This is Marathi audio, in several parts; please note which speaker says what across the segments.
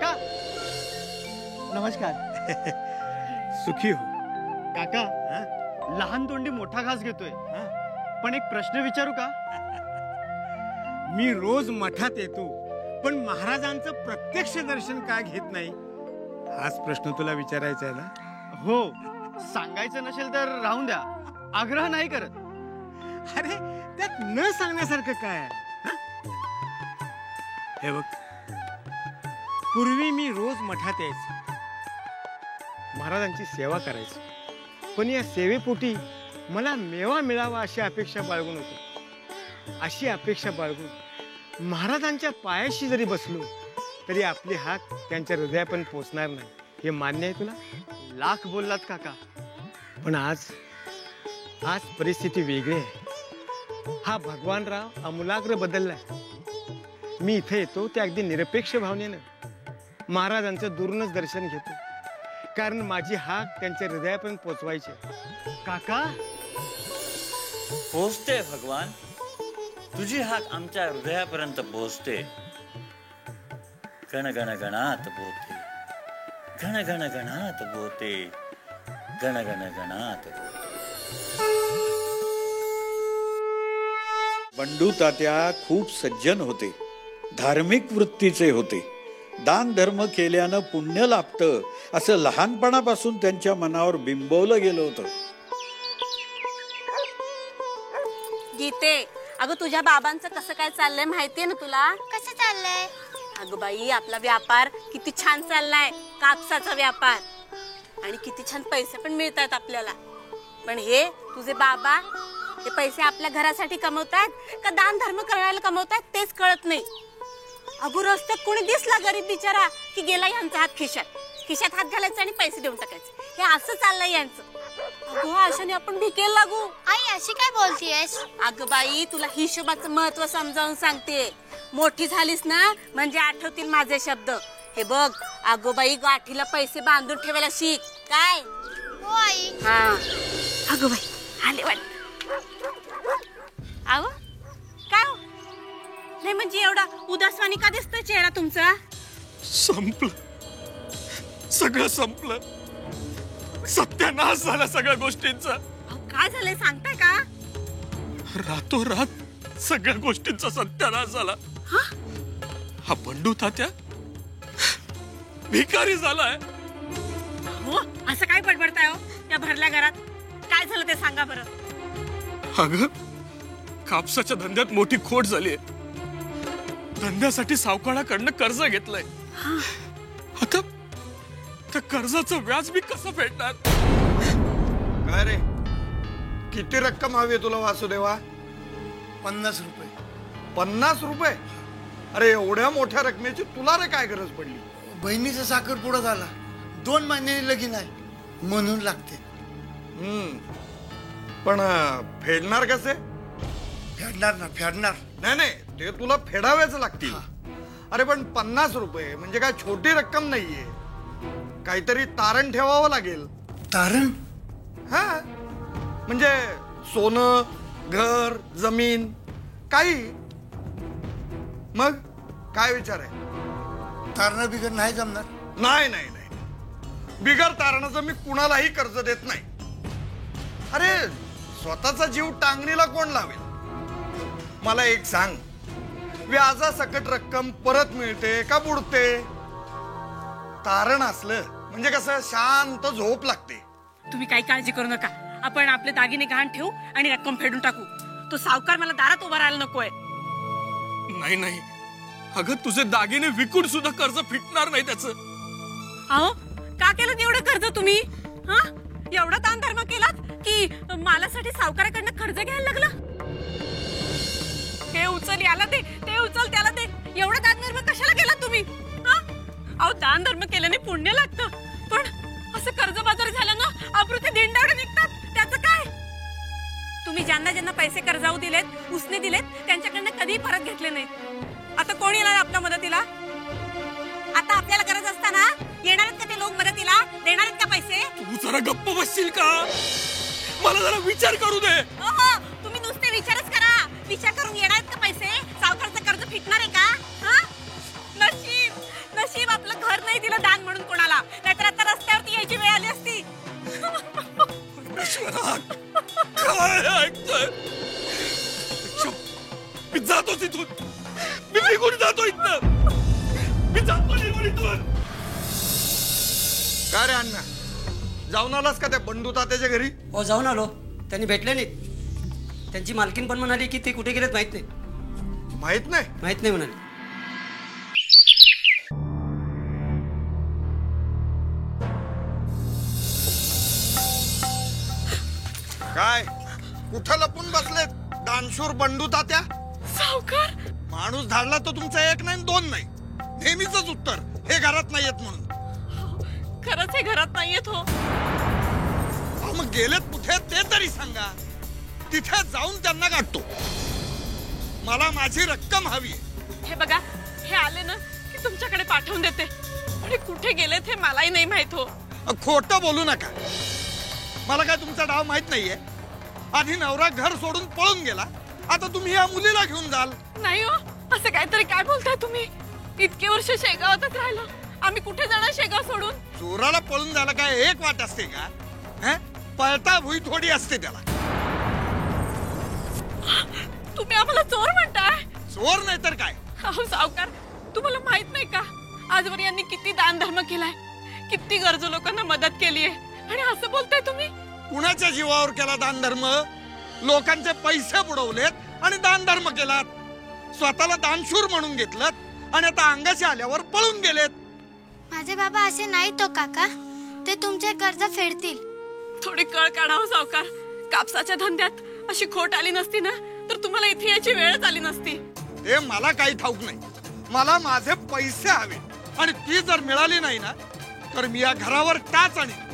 Speaker 1: काका नमस्कार.
Speaker 2: सुखी हो.
Speaker 1: काका लहान तोंडी मोठा घास घेतोय, पण एक प्रश्न विचारू का?
Speaker 2: मी रोज मठात येतो, पण महाराजांचं प्रत्यक्ष दर्शन का घेत नाही, हाच प्रश्न तुला विचारायचा आहे ना?
Speaker 1: हो, सांगायचं नसेल तर राहून द्या, आग्रह नाही करत.
Speaker 2: अरे त्यात न सांगण्यासारखं काय आहे? हे बघ, पूर्वी मी रोज मठात यायचो, महाराजांची सेवा करायची, पण या सेवेपोटी मला मेवा मिळावा अशी अपेक्षा बाळगून होतो. अशी अपेक्षा बाळगून महाराजांच्या पायाशी जरी बसलो तरी आपली हाक त्यांच्या हृदयापर्यंत पोचणार नाही, हे मान्य आहे तुला?
Speaker 1: लाख बोललात काका.
Speaker 2: पण आज परिस्थिती वेगळी आहे. हा भगवानराव आमूलाग्र बदललाय. मी इथे येतो ते अगदी निरपेक्ष भावनेनं महाराजांचं दुरूनच दर्शन घेतो, कारण माझी हाक त्यांच्या हृदयापर्यंत पोचवायची.
Speaker 1: काका
Speaker 3: पोहोचते भगवान, तुझी हाक आमच्या हृदयापर्यंत पोहोचते. गण गण गणात बोते, गण गण गणात बोते, गण गण गणात बोते.
Speaker 4: बंडू तात्या खूप सज्जन होते, धार्मिक वृत्तीचे होते. दान धर्म केल्यानं पुण्य लाभतं असं लहानपणापासून त्यांच्या मनावर बिंबवलं गेलं होतं.
Speaker 5: गीते, अगं तुझ्या बाबांचं कसं काय चाललंय माहितीये ना तुला?
Speaker 6: कसं चाललंय?
Speaker 5: अगं बाई, आपला व्यापार किती छान चाललाय, कापसाचा व्यापार, आणि किती छान पैसे पण मिळतात आपल्याला. पण हे तुझे बाबा हे पैसे आपल्या घरासाठी कमवतात का दान धर्म करायला कमवतात तेच कळत नाही. अगो रस्त्यात कोणी दिसला गरीब बिचारा की गेला यांचा हात खिशात हात घालायचा आणि पैसे देऊन टाकायचे, हे असं चाललंय यांचं. अगो अशाने आपण भिकेल लागू.
Speaker 6: आई अशी काय बोलतीयस?
Speaker 5: अगं बाई, तुला हिशोबाचं महत्व समजावून सांगते. मोठी झालीस ना म्हणजे आठवतील माझे शब्द. हे बघ अगो बाई, गाठीला पैसे बांधून ठेवायला शिक. काय?
Speaker 6: हो आई.
Speaker 5: हा अगो बाई, आले वाट. आव काय हो? नाही म्हणजे एवढा उदासवाणी का दिसतोय चेहरा तुमचा?
Speaker 7: संपलं, सगळं संपलं, सत्यानाश झाला सगळ्या गोष्टींचा.
Speaker 5: काय झालंय सांगताय का?
Speaker 7: रातोरात सगळ्या गोष्टींचा सत्यानाश झाला. हा बंडू तात्या भिकारी झालाय.
Speaker 5: हो, असं काय बडबडताय हो त्या भरल्या घरात? काय झालं ते सांगा बरं.
Speaker 7: अगं, कापसाच्या धंद्यात मोठी खोट झालीये. धंद्यासाठी सावकाराकडनं कर्ज घेतलंय. आता त्या कर्जाचं व्याज मी कसं फेडणार?
Speaker 8: काय रे, किती रक्कम हवी तुला वासुदेवा?
Speaker 9: 50 रुपये.
Speaker 8: 50 रुपये? अरे एवढ्या मोठ्या रकमेची तुला रे काय गरज पडली?
Speaker 9: बहिणीचा साखरपुडा झाला, 2 महिन्यांनी लगीन आहे म्हणून लागते.
Speaker 8: पण फेडणार कसे?
Speaker 9: फेडणार.
Speaker 8: नाही, ते तुला फेडावेच लागतील. अरे पण 50 रुपये म्हणजे काय छोटी रक्कम नाहीये. काहीतरी तारण ठेवावं लागेल.
Speaker 9: तारण?
Speaker 8: हा, म्हणजे सोनं, घर, जमीन काही. मग काय विचार आहे?
Speaker 9: तारणं बिगर नाही जमणार.
Speaker 8: नाही, बिगर तारणाचं मी कुणालाही कर्ज देत नाही. अरे स्वतःचा जीव टांगणीला कोण लावेल? मला एक सांग, व्याजासकट रक्कम परत मिळते का बुडते? तारण असलं म्हणजे कसं शांत झोप लागते.
Speaker 5: तुम्ही काही काळजी करू नका, आपण आपले दागिने गहाण ठेवू आणि रक्कम फेडून टाकू. तो सावकार मला दारात उभा राहायला नकोय.
Speaker 7: नाही, अगं तुझे दागिने विकून सुद्धा कर्ज फिटणार नाही त्याचं.
Speaker 5: अहो, का केलं एवढं कर्ज तुम्ही? हा, एवढा दान धर्म केलात की मालासाठी सावकाराकडनं कर्ज घ्यायला लागला? हे उचल याला दे, ते उचल त्याला दे, एवढा दान धर्म कशाला केला तुम्ही? अहो, दान धर्म केल्याने पुण्य लागतं, पण असं कर्जबाजारी झालं ना अप्रुते दिंडावडे निघतात. त्याचं काय? तुम्ही ज्यांना पैसे कर्जाऊ दिलेत, उसने दिलेत, त्यांच्याकडनं कधीही परत घेतले नाहीत. आता कोण येणार आपल्या मदतीला? आता आपल्याला गरज असताना येणार आहेत का ते लोक मदतीला? देणार आहेत का पैसे?
Speaker 7: तू जरा गप्प बसशील का? मला जरा विचार करू दे.
Speaker 5: हो, तुम्ही नुसते विचारच करा. विचार करून येणार आहेत का पैसे? सावकारचं कर्ज फिटणार आहे का? नशीब आपलं घर
Speaker 7: ईश्वरा, काय ऐकतोय? मी जातो तिथून, मी निघून जातो इथनं, मी जातो निघून इथून.
Speaker 8: काय रे अण्णा, जाऊन आलास का त्या बंडू तात्याच्या घरी?
Speaker 10: हो जाऊन आलो. त्यांनी भेटले नाहीत. त्यांची मालकीन पण म्हणाली की ते कुठे गेलेत माहित नाही.
Speaker 8: माहित नाही
Speaker 10: म्हणाली.
Speaker 8: काय कुठं लपून बसलेत दानशूर बंडू तात्या?
Speaker 5: सावकार,
Speaker 8: माणूस धाडला तर तुमचा एक नाही दोन नाही, नेहमीच उत्तर हे घरात नाही येत म्हणून.
Speaker 5: खरंच हे घरात नाही येत हो.
Speaker 8: अहो, मग गेलेत कुठे ते तरी सांगा. तिथे जाऊन त्यांना गाठतो. मला माझी रक्कम हवी आहे.
Speaker 5: हे बघा, हे आले ना की तुमच्याकडे पाठवून देते. आणि कुठे गेलेत हे मलाही नाही माहित हो.
Speaker 8: खोटं बोलू नका. मला काय तुमचा डाव माहित नाहीये. आधी नवरा घर सोडून पळून गेला, आता तुम्ही या मुलीला घेऊन जाल.
Speaker 5: नाही हो, असं काहीतरी काय बोलताय तुम्ही? इतके वर्ष शेगावातच राहिलो आम्ही, कुठे जाणार शेगाव सोडून?
Speaker 8: चोराला पळून जायला काय एक वाट असते का? पळता भुई थोडी असते त्याला.
Speaker 5: तुम्ही आम्हाला चोर म्हणताय?
Speaker 8: चोर नाही तर काय.
Speaker 5: अहो सावकार, तुम्हाला माहित नाही का आजवर यांनी किती दान धर्म केलाय, किती गरजू लोकांना मदत केली आहे, आणि असं बोलताय तुम्ही?
Speaker 8: कुणाच्या जीवावर केला दान धर्म? लोकांचे पैसे बुडवलेत आणि दान धर्म केलात. स्वतःला दानशूर म्हणून घेतलं आणि आता अंगाशी आल्यावर पळून गेलेत.
Speaker 6: माझे बाबा असे नाही तो काका, ते तुमचे कर्ज फेडतील.
Speaker 5: थोडी कळ काढावं सावकार. कापसाच्या धंद्यात अशी खोट आली नसती ना तर तुम्हाला इथे यायची वेळच आली नसती.
Speaker 8: हे मला काही ठाऊक नाही. मला माझे पैसे हवे, आणि ती जर मिळाली नाही ना तर मी या घरावर टाच आणीन.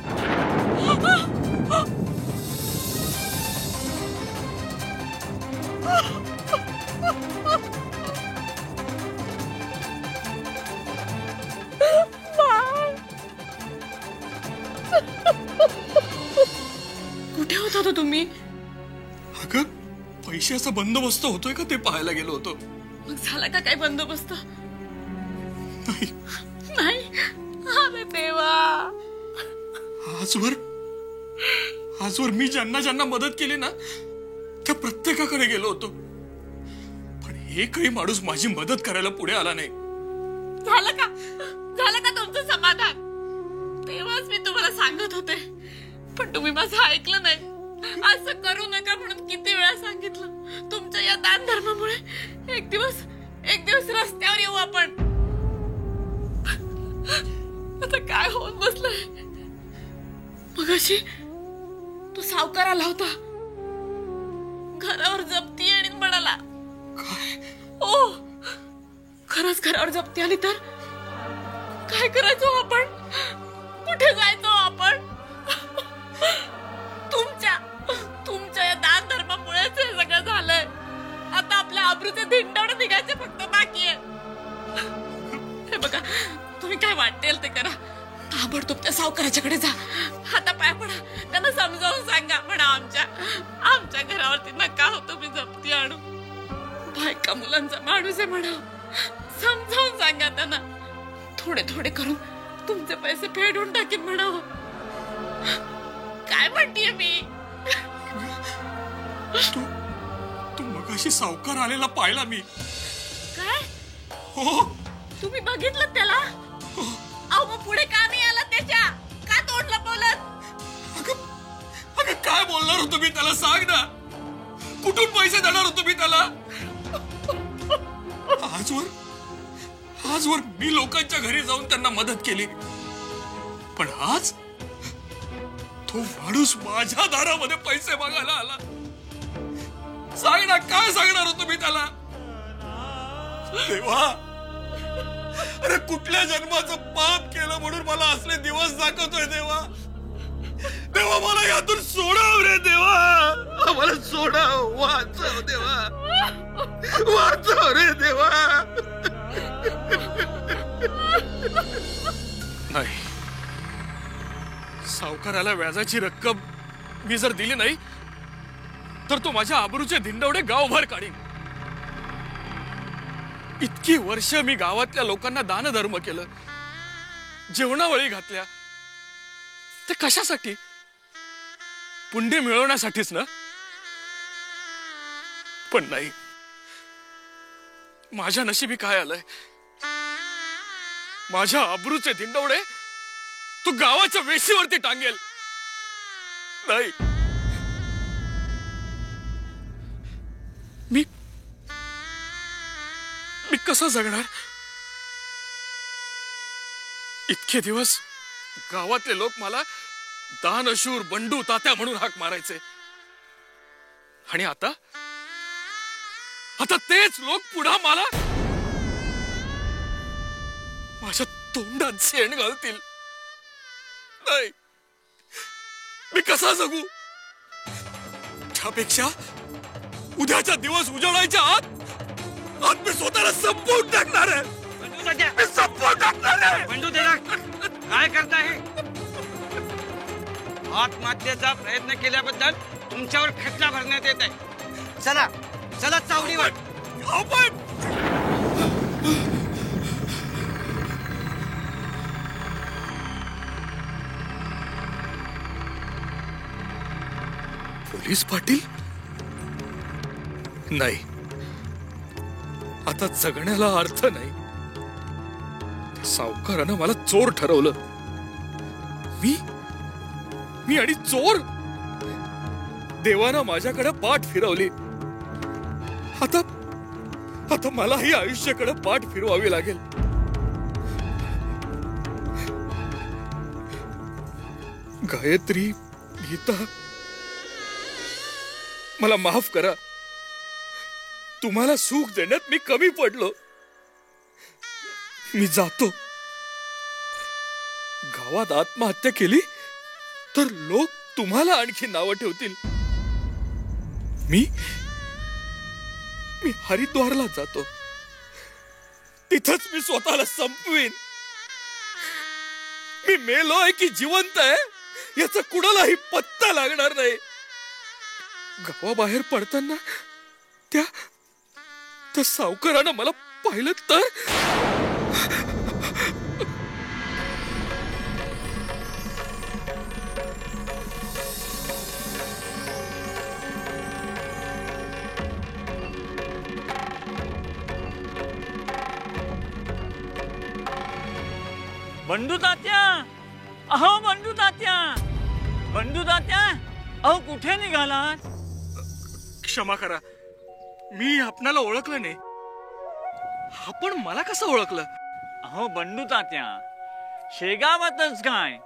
Speaker 5: कुठे होता तो तुम्ही?
Speaker 7: अगं, पैशाचा बंदोबस्त होतोय का ते पाहायला गेलो होतो.
Speaker 5: मग झाला का काय बंदोबस्त?
Speaker 7: नाही,
Speaker 5: नाही. अरे देवा,
Speaker 7: आजवर मी ज्यांना ज्यांना मदत केली ना त्या प्रत्येकाकडे गेलो होतो, पण एकही माणूस माझी मदत करायला पुढे आला नाही.
Speaker 5: झालं का तुमचं समाधान? तेव्हाच मी तुम्हाला सांगत होते, पण तुम्ही माझं ऐकलं नाही. असं करू नका म्हणून किती वेळा सांगितलं. तुमच्या या दान धर्मामुळे एक दिवस रस्त्यावर येऊ आपण. आता काय होऊन बसलंय? मगाशी तो सावकार आला होता, घरावर जप्ती आणि म्हणाला. ओ, खरंच घरावर जप्ती आली तर काय करायचो आपण? कुठे जायचो आपण? तुमच्या या दान धर्मामुळेच हे सगळं झालंय. आता आपल्या आबरूचे धिंडवणे निघायचे फक्त बाकी आहे. हे बघा, तुम्ही काय वाटेल ते करा. ताबडतोब त्या सावकाराच्याकडे जा, हाता पाय पडा, त्यांना समजावून सांगा. म्हणा आमच्या घरावरती नका हो तुम्ही जप्ती आणू. बायका मुलांचा माणूस आहे म्हणा. समजावून सांगा त्यांना. थोडे थोडे करून तुमचे पैसे फेडून टाकेन म्हणावं. काय म्हणतीये मी?
Speaker 7: तू मगाशी सावकार आलेला पाहिला मी.
Speaker 5: काय?
Speaker 7: हो.
Speaker 5: तुम्ही बघितलं त्याला? अहो, मग पुढे का नाही आला त्याच्या? का तोंड लपवलं?
Speaker 7: अगं, काय बोलणार होतो मी त्याला सांग ना. कुठून पैसे देणार होतो मी त्याला? आजवर मी लोकांच्या घरी जाऊन त्यांना मदत केली, पण आज तो माणूस माझ्या दारामध्ये पैसे मागायला आला. सांग ना, काय सांगणार होतो मी त्याला? देवा, अरे कुठल्या जन्माचं पाप केलं म्हणून मला असले दिवस दाखवतोय देवा. देवा, मला यातून सोडाव रे देवा. मला सोडाव, वाचव देवा, वाचव रे देवा. नाही, सावकाराला व्याजाची रक्कम मी जर दिली नाही तर तो माझ्या आबरूचे धिंडवडे गावभर काढीन. इतकी वर्ष मी गावातल्या लोकांना दानधर्म केलं, जेवणावळी घातल्या, ते कशासाठी? पुण्य मिळवण्यासाठीच ना? पण नाही, माझ्या नशिबी काय आलंय, माझ्या अब्रूचे धिंडवडे तू गावाच्या वेशीवरती टांगेल. नाही, मी कसा जगणार? इतके दिवस गावातले लोक मला दानशूर, बंडू, तात्या म्हणून हाक मारायचे, आणि आता तेच लोक पुढे मला माझ्या तोंडात शेण घालतील. नाही, मी कसा जगू? त्यापेक्षा उद्याचा दिवस उजळायच्या आत मी स्वतःला संपवून टाकणार आहे. मी संपवून टाकणार आहे.
Speaker 10: बंडू त्याला काय करताय? आत्महत्येचा प्रयत्न केल्याबद्दल तुमच्यावर खटला भरण्यात येत आहे. चला चला चावडीवर.
Speaker 7: पोलीस पाटील? नाही, आता जगण्याला अर्थ नाही. सावकारानं मला चोर ठरवलं. मी आणि चोर? देवानं माझ्याकडे पाठ फिरवली. आता मलाही आयुष्याकडे पाठ फिरवावी लागेल. गायत्री, गीता, मला माफ करा. तुम्हाला सुख देण्यात मी कमी पडलो. मी जातो. गावात आत्महत्या केली तर लोक तुम्हाला आणखी नावं ठेवतील. मी हरिद्वारला जातो. तिथंच मी स्वतःला संपवीन. मी मेलोय की जिवंत आहे याचा कुणालाही पत्ता लागणार नाही. गावाबाहेर पडताना त्या सावकारानं मला पाहिलं तर
Speaker 11: बंडू तात्या, अहो बंडू तात्या, बंडू तात्या, अहो कुठे निघालात?
Speaker 7: क्षमा करा, मी आपणाला ओळखलं नाही. आपण मला कसं ओळखलं?
Speaker 11: अहो बंडू तात्या, शेगावातच काय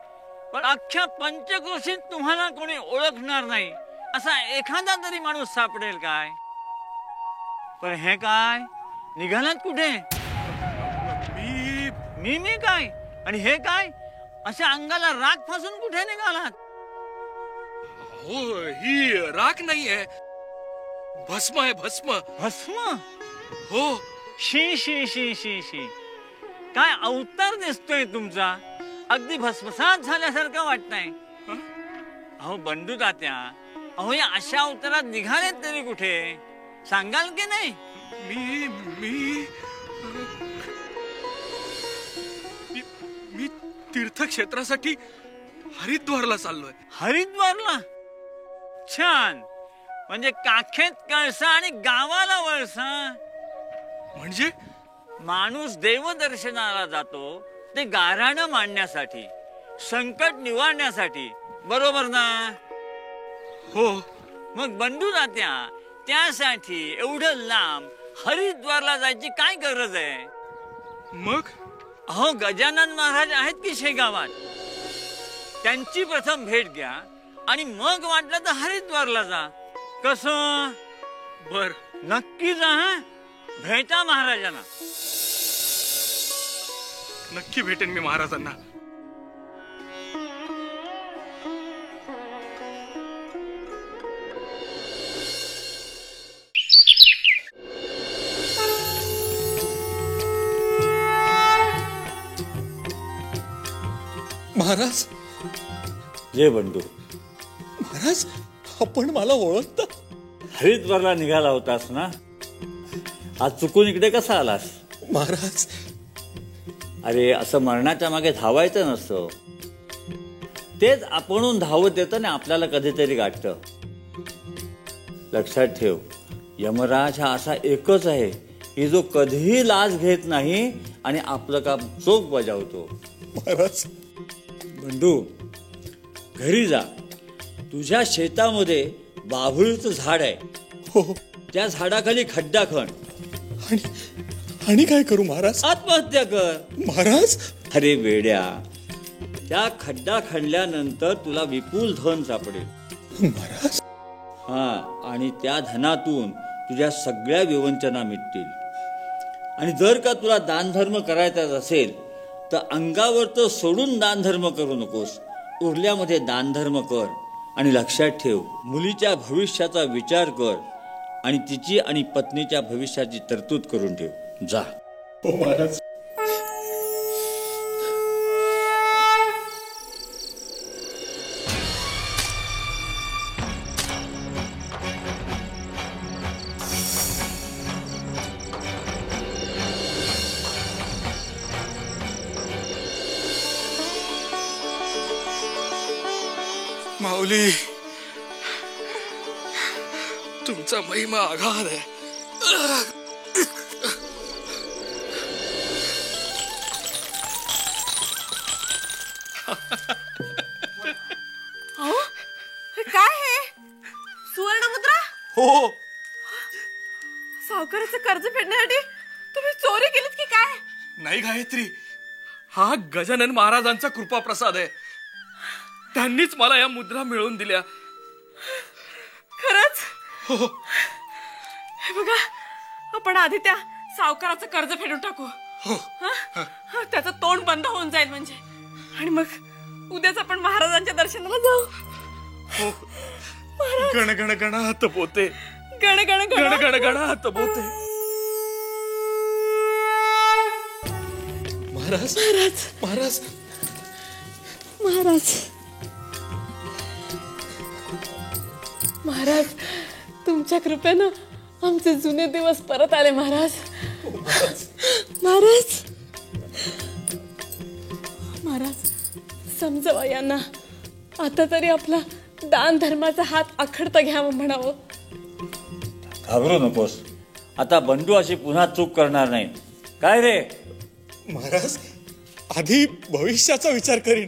Speaker 11: पण अख्ख्या पंचक्रोशीत तुम्हाला कोणी ओळखणार नाही असा एखादा तरी माणूस सापडेल काय? पण हे काय निघालात कुठे? मी काय आणि हे काय अशा अंगाला राख फासून कुठे निघालात?
Speaker 7: हो, ही राख नाहीये, भस्म आहे. भस्म.
Speaker 11: भस्म?
Speaker 7: हो.
Speaker 11: शी शी शी शी शी, काय अवतार दिसतोय तुमचा. अगदी भस्मसात झाल्यासारखं वाटतंय. अहो बंडू तात्या, अहो या अशा अवतारात निघालेत तरी कुठे सांगाल की नाही?
Speaker 7: मी तीर्थक्षेत्रासाठी हरिद्वारला चाललोय.
Speaker 11: हरिद्वारला? छान. म्हणजे काखेत कळसा आणि गावाला वळसा.
Speaker 7: म्हणजे
Speaker 11: माणूस देवदर्शनाला जातो ते गाऱ्हाणं मांडण्यासाठी, संकट निवारण्यासाठी, बरोबर ना?
Speaker 7: हो.
Speaker 11: मग बंडू तात्या, त्यासाठी एवढं लांब हरिद्वारला जायची काय गरज आहे?
Speaker 7: मग
Speaker 11: अहो गजानन महाराज आहेत की शेगावात, त्यांची प्रथम भेट घ्या आणि मग वाटलं तर हरिद्वारला जा. कसं?
Speaker 7: बर,
Speaker 11: नक्की जा. भेटा महाराजांना.
Speaker 7: नक्की भेटेन मी महाराजांना. महाराज.
Speaker 3: जय बंडू.
Speaker 7: महाराज, आपण मला ओळखता?
Speaker 3: हरिद्वारला निघाला होतास ना, आज चुकून इकडे कसा आलास?
Speaker 7: महाराज,
Speaker 3: अरे असं मरणाच्या मागे धावायचं नसतं. तेच आपणहून धावत येतं आणि आपल्याला कधीतरी गाठतं. लक्षात ठेव, यमराज हा असा एकच आहे की जो कधीही लाच घेत नाही आणि आपलं काम चोख बजावतो.
Speaker 7: महाराज,
Speaker 3: बंडू, घरी जा. तुझ्या शेतामध्ये बाभळीचं झाड आहे.
Speaker 7: हो.
Speaker 3: त्या झाडाखाली खड्डा खण.
Speaker 7: आणि काय करू महाराज?
Speaker 3: आत्महत्या कर.
Speaker 7: महाराज,
Speaker 3: अरे वेड्या, त्या खड्डा खणल्यानंतर तुला विपुल धन सापडेल.
Speaker 7: महाराज,
Speaker 3: हा, आणि त्या धनातून तुझ्या सगळ्या विवंचना मिटतील. आणि जर का तुला दानधर्म करायचाच असेल तर अंगावरचं सोडून दानधर्म करू नकोस. उरल्यामध्ये दानधर्म कर. आणि लक्षात ठेव, मुलीच्या भविष्याचा विचार कर आणि तिची आणि पत्नीच्या भविष्याची तरतूद करून ठेव. जा.
Speaker 7: हो महाराज.
Speaker 8: माऊली, तुमचा महिमा आघात आहे.
Speaker 5: काय हे सुवर्ण मुद्रा?
Speaker 8: हो.
Speaker 5: सावकाराचं कर्ज फेडण्यासाठी तुम्ही चोरी केलीत की काय?
Speaker 8: नाही गायत्री, हा गजानन महाराजांचा कृपा प्रसाद आहे. त्यांनीच मला या मुद्रा मिळवून दिल्या.
Speaker 5: खरंच?
Speaker 8: हो.
Speaker 5: हे बघा, आपण आधी त्या सावकाराचं कर्ज फेडून टाकू.
Speaker 8: हो.
Speaker 5: त्याचं तोंड बंद होऊन जाईल म्हणजे. आणि मग उद्याच आपण महाराजांच्या दर्शनाला जाऊ.
Speaker 8: हो. गण गण गणात बोते,
Speaker 5: गण गण
Speaker 8: गण गण गणात बोते. महाराज,
Speaker 5: महाराज,
Speaker 8: महाराज,
Speaker 5: महाराज, महाराज, तुमच्या कृपेनं आमचे जुने दिवस परत आले महाराज. महाराज, महाराज, समजावा यांना. आता तरी आपला दान धर्माचा हात आखडता घ्यावं म्हणावं.
Speaker 3: घाबरू नकोस. आता बंडू अशी पुन्हा चूक करणार नाही. काय रे?
Speaker 7: महाराज, आधी भविष्याचा विचार करीन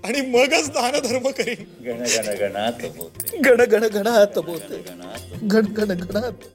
Speaker 7: आणि मगच दानधर्म करीन.
Speaker 3: गण गण गणात बोते,
Speaker 7: गण गण गणात बोते,
Speaker 3: गणात
Speaker 7: गण गण गणात.